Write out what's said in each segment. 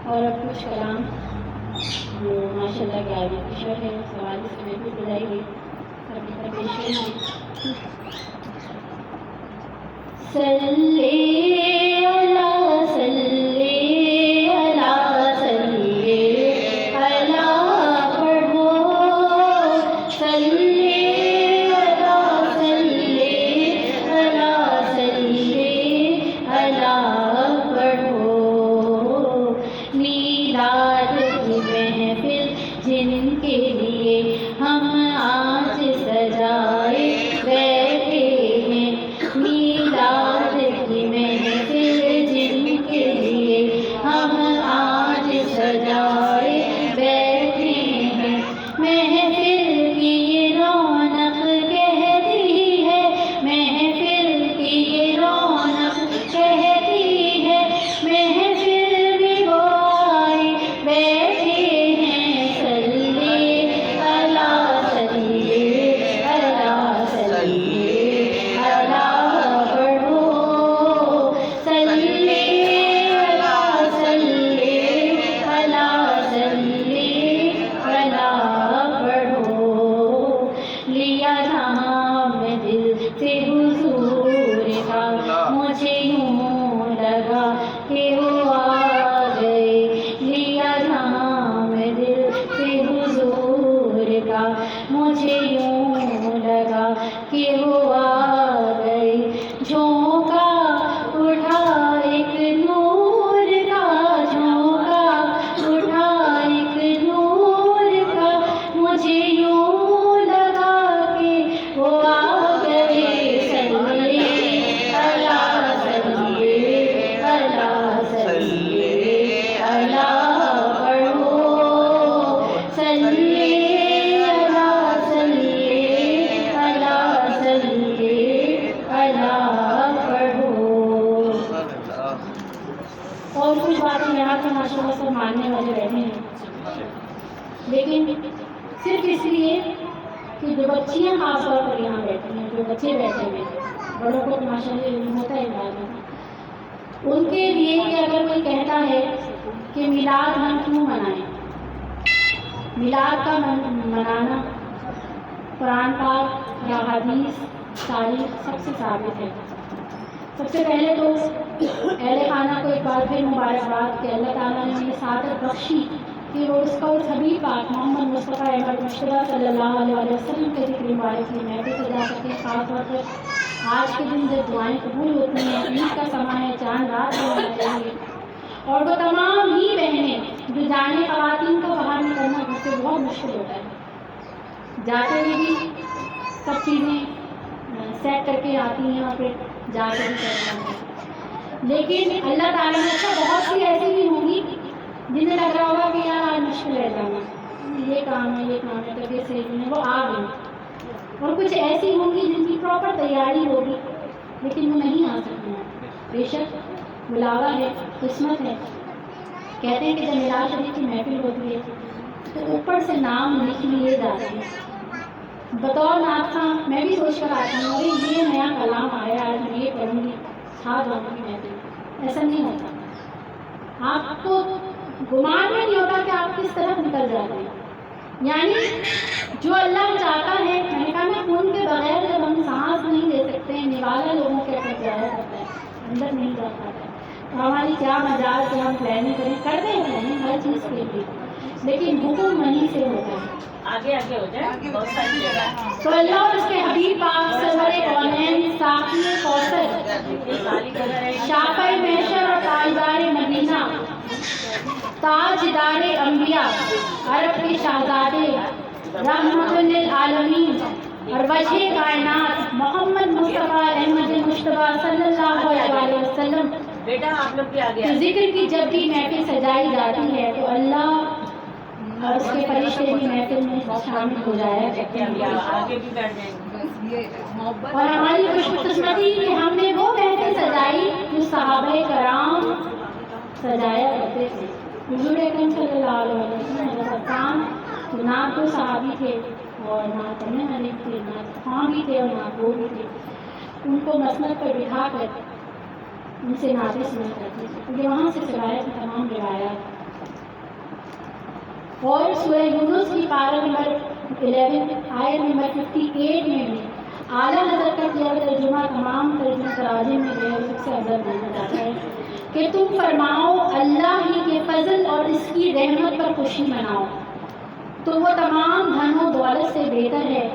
اور اب کچھ کلام جو ماشاء اللہ کے آگے پیشر ہے سوال اس میں بھی بلائی گئی سبھی کا پیش ہے صلی اللہ صلی اللہ صلی اللہ پڑھو صلی اللہ صلی اللہ صلی اللہ پڑھو میلاد کی محفل جن کے لیے ہم آج سجائے بیٹھے ہیں میلاد کی محفل جن کے لیے ہم آج سجائے بیٹھے ہیں محفل کی یہ رونق کہتی ہے محفل کی یہ رونق کہتی ہے محفل میں وہ آئے بیٹھے ہیں صلی اللہ صلی اللہ صلی اللہ پڑھو صلی اللہ صلی اللہ صلی اللہ پڑھو لیا نام دل سے حضور کا مجھے یوں لگا کہ وہ آ گئے لیا نام دل سے حضور کا مجھے یوں لگا کہ وہ آ گئے جھونکا اٹھا ایک نور کا جھونکا اٹھا ایک نور کا مجھے یوں لگا کہ وہ آ گئے صلی اللہ صلی اللہ صلی اللہ پڑھو صلی اللہ صلی اللہ صلی اللہ پڑھو اور کچھ باتیں یہاں تو ماشاء اللہ سب ماننے والے بیٹھے ہیں لیکن صرف اس لیے کہ جو بچیاں خاص طور پر یہاں بیٹھی ہیں جو بچے بیٹھے ہوئے ہیں بڑوں کو ماشاء اللہ علم ہوتا ہے بعد میں ان کے لیے کہ اگر کوئی کہتا ہے کہ میلاد ہم کیوں منائیں میلاد کا منانا قرآن پاک یا حدیث تاریخ سب سے ثابت ہے سب سے پہلے تو اہل خانہ کو ایک بار پھر مبارکباد کہ اللہ تعالیٰ نے انہیں سعادت بخشی کہ وہ اس کا اس حبیب پاک محمد مصطفیٰ احمد مشتبہ صلی اللہ علیہ وسلم کے ذکر مبارک کی محفل سجا سکتے ہیں خاص طور پر آج کے دن جب دعائیں قبول ہوتی ہیں عید کا سماں ہے چاند رات ہونا چاہیے اور وہ تمام ہی بہنیں جو جانے خواتین کو باہر نکلنا گھر سے بہت مشکل ہوتا ہے جاتے ہوئے بھی سب چیزیں سیٹ کر کے آتی ہیں اور پھر جا کے بھی کرنا ہے لیکن اللہ تعالیٰ نے تو بہت سی ایسی بھی ہوں گی جنہیں لگ رہا ہوگا کہ یار آج مشکل رہ جانا یہ کام ہے طبیعت صحیح نہیں ہے وہ آ گئی اور کچھ ایسی ہوں گی جن کی پراپر تیاری ہوگی لیکن وہ نہیں آ سکتی ہیں بے شک بلاوا ہے قسمت ہے کہتے ہیں کہ جب میراث شریف کی محفل ہوتی ہے تو اوپر سے نام لکھ لیے جاتے ہیں بطور نعت خواں میں بھی سوچ کر آتی ہوں ارے یہ نیا کلام آیا آج میں یہ پڑھوں گی چھا جاؤں گی محفل ایسا نہیں ہوتا آپ کو گمان میں نہیں ہوتا کہ آپ کس طرف نکل جاتے ہیں یعنی جو اللہ چاہتا ہے میں نے کہا میں خون کے بغیر جب ہم سانس نہیں لے سکتے ہیں نوالا لوگوں کے اندر جایا کرتا ہے اندر نہیں جا پاتا ہے تو ہماری کیا مجال سے ہم پلاننگ کریں کرتے ہیں ہر چیز کے لیے لیکن حکم وہیں سے ہوتا ہے آگے آگے ہو جائے بہت ساری جگہ تو اللہ اور اس کے حبیب پاک سرور کونین ساقی کوثر شافع محشر اور تاجدار مدینہ تاجدار انبیاء عرب کے شہزادے رحمت للعالمین اور وجہ کائنات محمد مصطفیٰ احمد مشتبہ صلی اللہ علیہ وسلم بیٹا آپ لوگ بھی آگے ذکر کی جب بھی محفل سجائی جاتی ہے تو اللہ اور اس کے فرشتے بھی محفل میں شامل ہو جایا کرتے ہیں آگے بھی بیٹھ جائیں گے اور ہماری خوش قسمتی کہ ہم نے وہ محفل سجائی جو صحابہ کرام سجایا کرتے تھے حضور اکرم صلی اللہ علیہ وسلم تو نہ تو صحابی تھے اور نہ پڑھنے والے تھے نہ خواں بھی تھے اور نہ وہ بھی تھے ان کو مسند پر بٹھا کر ان سے نعتیں سنا کرتے تھے کیونکہ وہاں سے روایت تمام روایات اور سورہ یونس کی پارہ نمبر 11 آیت نمبر 58 میں بھی اعلیٰ حضرت کا کیا ترجمہ تمام ترجمہ تراجم میں جو ہے سب سے افضل مانا جاتا ہے کہ تم فرماؤ اللہ ہی کے فضل اور اس کی رحمت پر خوشی مناؤ، تو وہ تمام دھن و دولت سے بہتر ہے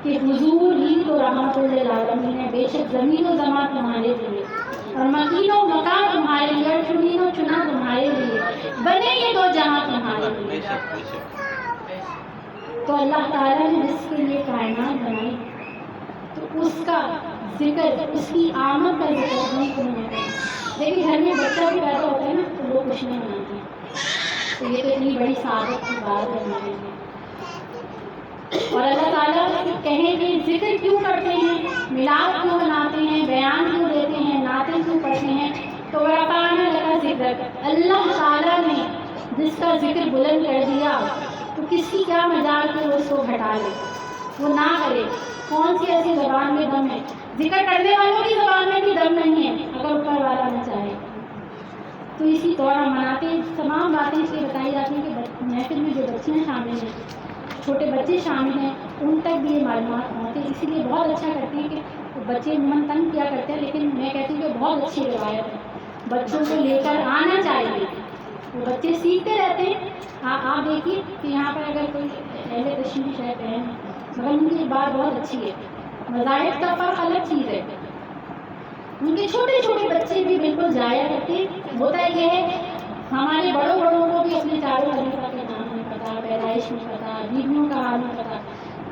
کہ حضور ہی تو رحمت للعالمین ہے، بے شک زمین و زمان تمہارے لیے اور مکین و مکان تمہارے لیے اور چنین و چنا تمہارے لیے، بنے یہ دو جہاں تمہارے لیے۔ تو اللہ تعالیٰ نے جس کے لیے کائنات بنائی تو اس کا ذکر، اس کی آمد کا ذکر نہیں کرنا ہے۔ لیکن گھر میں بچہ بھی پیدا ہوتا ہے نا تو لوگ کچھ نہیں مناتے، تو یہ تو اتنی بڑی سعادت کی بات ہے ہمارے لیے۔ اور اللہ تعالیٰ کہیں کہ ذکر کیوں کرتے ہیں، میلاد کیوں مناتے ہیں، بیان کیوں دیتے ہیں، نعتیں کیوں پڑھتے ہیں، تو ورفعنا لک ذکرک، اللہ تعالیٰ نے جس کا ذکر بلند کر دیا تو کس کی کیا مجال کہ وہ اس کو گھٹا لے، وہ نہ کرے۔ کون سی ایسی زبان میں دم ہے؟ ذکر کرنے والوں کی زبان میں بھی دم نہیں ہے اگر اوپر والا نہ چاہے۔ تو اسی طور ہم مناتے ہیں، تمام باتیں اس لیے بتائی جاتی ہیں کہ محفل میں جو بچیاں شامل ہیں، چھوٹے بچے شامل ہیں، ان تک بھی یہ معلومات پہنچے۔ اسی لیے بہت اچھا کرتے ہیں کہ بچے عموماً تنگ کیا کرتے ہیں، لیکن میں کہتی ہوں کہ بہت اچھی روایت ہے، بچوں کو لے کر آنا چاہیے، وہ بچے سیکھتے رہتے ہیں۔ آپ دیکھیے کہ یہاں پر اگر کوئی اہل تشریف شاید ہے مگر ان کی بات بہت اچھی ہے، مذاہب کا فرق الگ چیز ہے، ان کے چھوٹے چھوٹے بچے بھی بالکل جایا کرتے۔ ہوتا یہ ہے ہمارے بڑوں کو بھی اپنے چاروں خلیفہ کے نام نہیں پتا، پیدائش نہیں پتا، بیویوں کا حال نہیں پتا،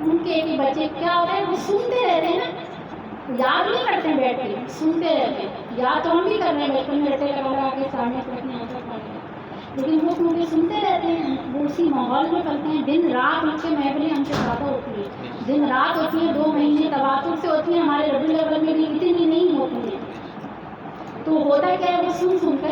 ان کے بچے کیا ہوتا ہے وہ سنتے رہتے ہیں نا، یاد نہیں کرتے ہیں، بیٹھ کے سنتے رہتے ہیں۔ یاد تو ہم بھی کر رہے ہیں، بچپن میں رٹے لگا کے سامنے اپنی آنکھوں پڑ گئے، لیکن وہ کیونکہ سنتے رہتے ہیں، وہ اسی ماحول میں پلتے ہیں۔ دن رات ان سے محفلیں ہم سے زیادہ ہوتی ہے، دن رات ہوتی ہیں، 2 مہینے تواتر سے ہوتی ہیں، ہمارے ربیع الاول میں بھی اتنی نہیں ہوتی ہیں۔ تو ہوتا کیا ہے وہ سن کر